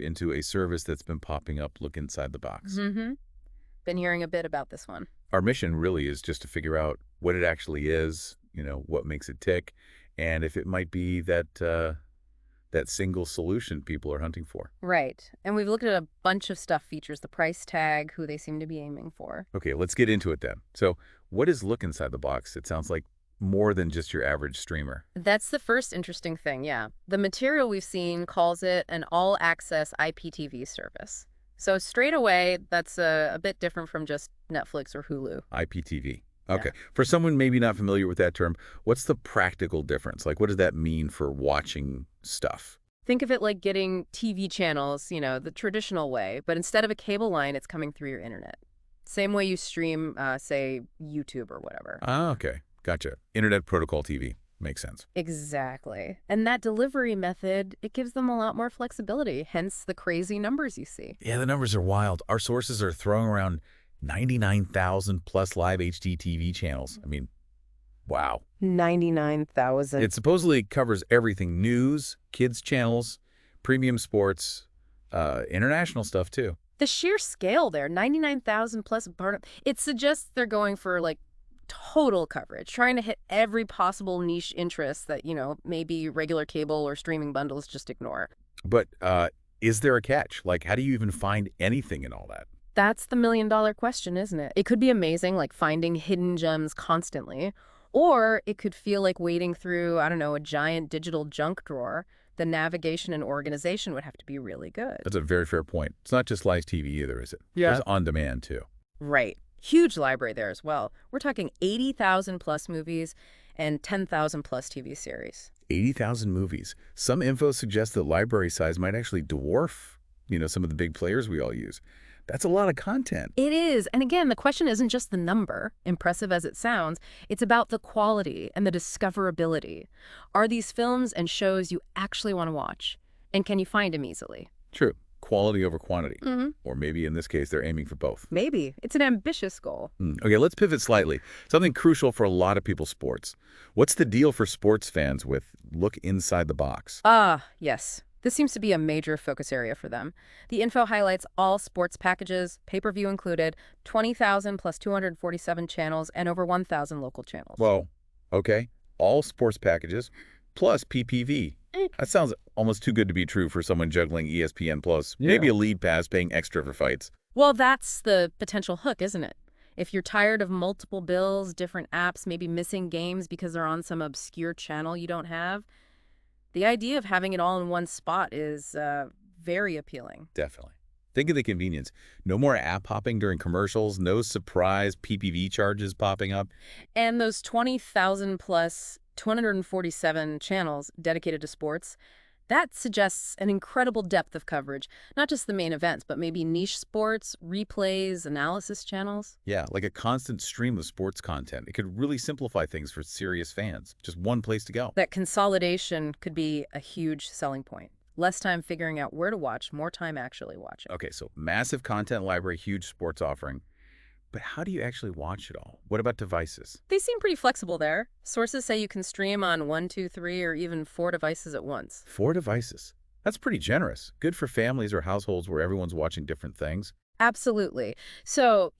into a service that's been popping up. Look inside the box. Mm-hmm. Been hearing a bit about this one. Our mission really is just to figure out what it actually is, what makes it tick, and if it might be that single solution people are hunting for. Right. And we've looked at a bunch of stuff features, the price tag, who they seem to be aiming for. Okay, let's get into it then. So what is look inside the box? It sounds like more than just your average streamer. That's the first interesting thing, yeah. The material we've seen calls it an all-access IPTV service. So straight away, that's a bit different from just Netflix or Hulu. IPTV. Yeah. Okay. For someone maybe not familiar with that term, what's the practical difference? Like, what does that mean for watching stuff? Think of it like getting TV channels, the traditional way, but instead of a cable line, it's coming through your internet. Same way you stream, say, YouTube or whatever. Ah, okay. Gotcha. Internet Protocol TV. Makes sense. Exactly. And that delivery method, it gives them a lot more flexibility, hence the crazy numbers you see. Yeah, the numbers are wild. Our sources are throwing around 99,000 plus live HD TV channels. I mean, wow. 99,000. It supposedly covers everything: news, kids channels, premium sports, international stuff too. The sheer scale there, 99,000 plus, it suggests they're going for like total coverage, trying to hit every possible niche interest that, maybe regular cable or streaming bundles just ignore. But is there a catch? Like, how do you even find anything in all that? That's the million-dollar question, isn't it? It could be amazing, like finding hidden gems constantly, or it could feel like wading through, I don't know, a giant digital junk drawer. The navigation and organization would have to be really good. That's a very fair point. It's not just live TV either, is it? Yeah. There's on demand too. Right. Huge library there as well. We're talking 80,000 plus movies and 10,000 plus TV series. 80,000 movies. Some info suggests that library size might actually dwarf, some of the big players we all use. That's a lot of content. It is. And again, the question isn't just the number, impressive as it sounds. It's about the quality and the discoverability. Are these films and shows you actually want to watch? And can you find them easily? True. Quality over quantity. Mm-hmm. Or maybe in this case, they're aiming for both. Maybe. It's an ambitious goal. Okay, let's pivot slightly. Something crucial for a lot of people's sports. What's the deal for sports fans with look inside the box? Yes. This seems to be a major focus area for them. The info highlights all sports packages, pay-per-view included, 20,000 plus 247 channels, and over 1,000 local channels. Well, okay. All sports packages plus PPV. That sounds almost too good to be true for someone juggling ESPN Plus. Yeah. Maybe a lead pass paying extra for fights. Well, that's the potential hook, isn't it? If you're tired of multiple bills, different apps, maybe missing games because they're on some obscure channel you don't have, the idea of having it all in one spot is very appealing. Definitely. Think of the convenience. No more app hopping during commercials, no surprise PPV charges popping up. And those 20,000 plus 247 channels dedicated to sports, that suggests an incredible depth of coverage. Not just the main events, but maybe niche sports, replays, analysis channels. Yeah, like a constant stream of sports content. It could really simplify things for serious fans. Just one place to go. That consolidation could be a huge selling point. Less time figuring out where to watch, more time actually watching. Okay, so massive content library, huge sports offering. But how do you actually watch it all? What about devices? They seem pretty flexible there. Sources say you can stream on 1, 2, 3, or even 4 devices at once. 4 devices. That's pretty generous. Good for families or households where everyone's watching different things. Absolutely. So,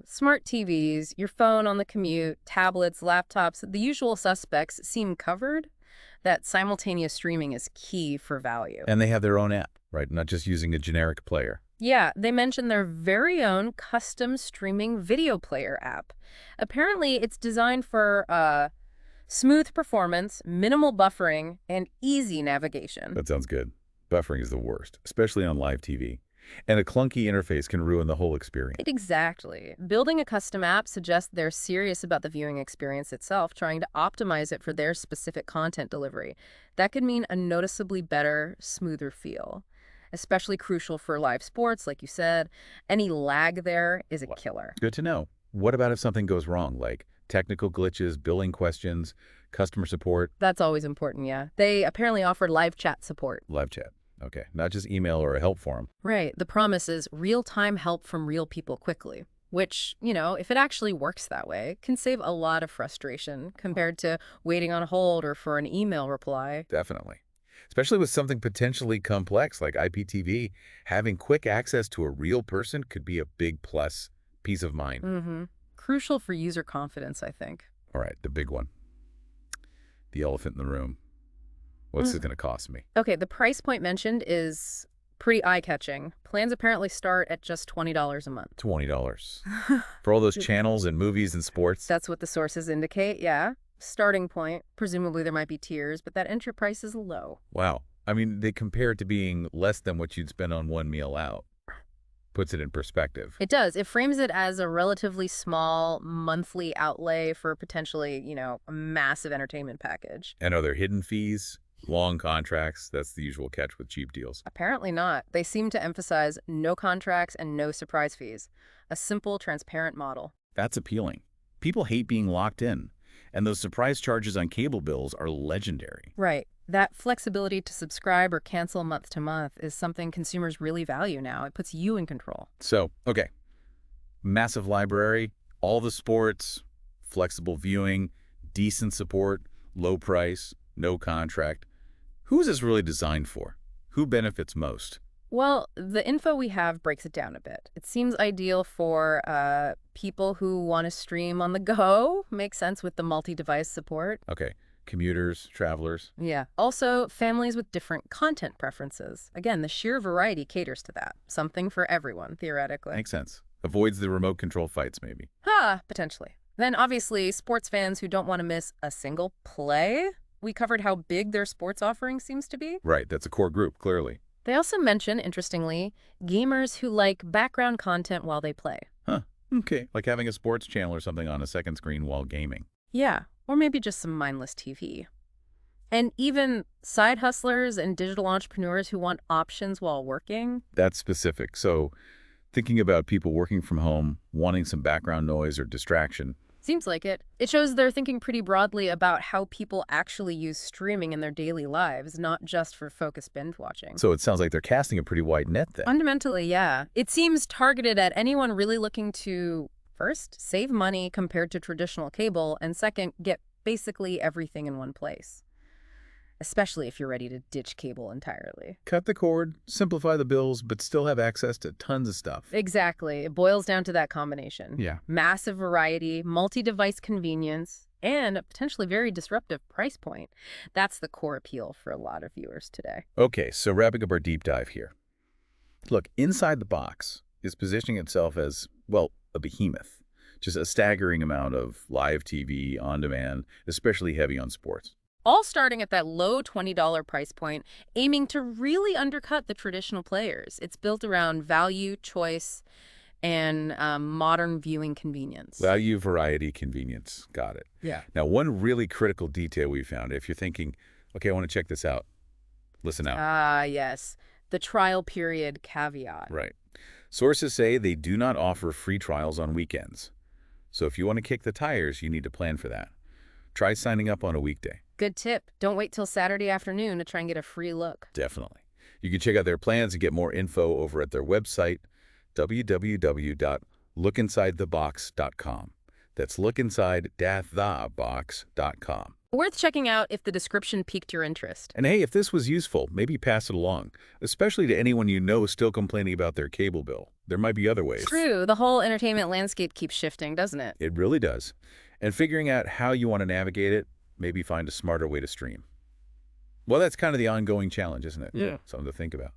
smart TVs, your phone on the commute, tablets, laptops, the usual suspects seem covered. That simultaneous streaming is key for value. And they have their own app, right? Not just using a generic player. Yeah, they mentioned their very own custom streaming video player app. Apparently, it's designed for smooth performance, minimal buffering, and easy navigation. That sounds good. Buffering is the worst, especially on live TV. And a clunky interface can ruin the whole experience. Exactly. Building a custom app suggests they're serious about the viewing experience itself, trying to optimize it for their specific content delivery. That could mean a noticeably better, smoother feel. Especially crucial for live sports, like you said. Any lag there is a killer. Good to know. What about if something goes wrong, like technical glitches, billing questions, customer support? That's always important, yeah. They apparently offer live chat support. Live chat. Okay, not just email or a help forum. Right. The promise is real-time help from real people quickly, which, if it actually works that way, can save a lot of frustration compared to waiting on hold or for an email reply. Definitely. Especially with something potentially complex like IPTV, having quick access to a real person could be a big plus. Peace of mind. Mm-hmm. Crucial for user confidence, I think. All right, the big one. The elephant in the room. What's it going to cost me? Okay, the price point mentioned is pretty eye-catching. Plans apparently start at just $20 a month. $20. For all those channels and movies and sports? That's what the sources indicate, yeah. Starting point. Presumably there might be tiers, but that entry price is low. Wow. I mean, they compare it to being less than what you'd spend on one meal out. Puts it in perspective. It does. It frames it as a relatively small monthly outlay for potentially, a massive entertainment package. And are there hidden fees? Long contracts? That's the usual catch with cheap deals. Apparently not. They seem to emphasize no contracts and no surprise fees. A simple, transparent model. That's appealing. People hate being locked in. And those surprise charges on cable bills are legendary. Right. That flexibility to subscribe or cancel month to month is something consumers really value now. It puts you in control. So, okay. Massive library, all the sports, flexible viewing, decent support, low price, no contract. Who is this really designed for? Who benefits most? Well, the info we have breaks it down a bit. It seems ideal for people who want to stream on the go. Makes sense with the multi-device support. Okay. Commuters, travelers. Yeah. Also, families with different content preferences. Again, the sheer variety caters to that. Something for everyone, theoretically. Makes sense. Avoids the remote control fights, maybe. Potentially. Then, obviously, sports fans who don't want to miss a single play. We covered how big their sports offering seems to be. Right. That's a core group, clearly. They also mention, interestingly, gamers who like background content while they play. Huh. Okay. Like having a sports channel or something on a second screen while gaming. Yeah. Or maybe just some mindless TV. And even side hustlers and digital entrepreneurs who want options while working. That's specific. So thinking about people working from home, wanting some background noise or distraction. Seems like it. It shows they're thinking pretty broadly about how people actually use streaming in their daily lives, not just for focused binge watching. So it sounds like they're casting a pretty wide net then. Fundamentally, yeah. It seems targeted at anyone really looking to, first, save money compared to traditional cable, and second, get basically everything in one place. Especially if you're ready to ditch cable entirely. Cut the cord, simplify the bills, but still have access to tons of stuff. Exactly. It boils down to that combination. Yeah. Massive variety, multi-device convenience, and a potentially very disruptive price point. That's the core appeal for a lot of viewers today. Okay, so wrapping up our deep dive here. Look, Inside the Box is positioning itself as, well, a behemoth. Just a staggering amount of live TV, on demand, especially heavy on sports. All starting at that low $20 price point, aiming to really undercut the traditional players. It's built around value, choice, and modern viewing convenience. Value, variety, convenience. Got it. Yeah. Now, one really critical detail we found, if you're thinking, okay, I want to check this out, listen out. Yes. The trial period caveat. Right. Sources say they do not offer free trials on weekends. So if you want to kick the tires, you need to plan for that. Try signing up on a weekday. Good tip. Don't wait till Saturday afternoon to try and get a free look. Definitely. You can check out their plans and get more info over at their website, www.lookinsidethebox.com. That's lookinside-thebox.com. Worth checking out if the description piqued your interest. And hey, if this was useful, maybe pass it along, especially to anyone you know still complaining about their cable bill. There might be other ways. True. The whole entertainment landscape keeps shifting, doesn't it? It really does. And figuring out how you want to navigate it, maybe find a smarter way to stream. Well, that's kind of the ongoing challenge, isn't it? Yeah. Something to think about.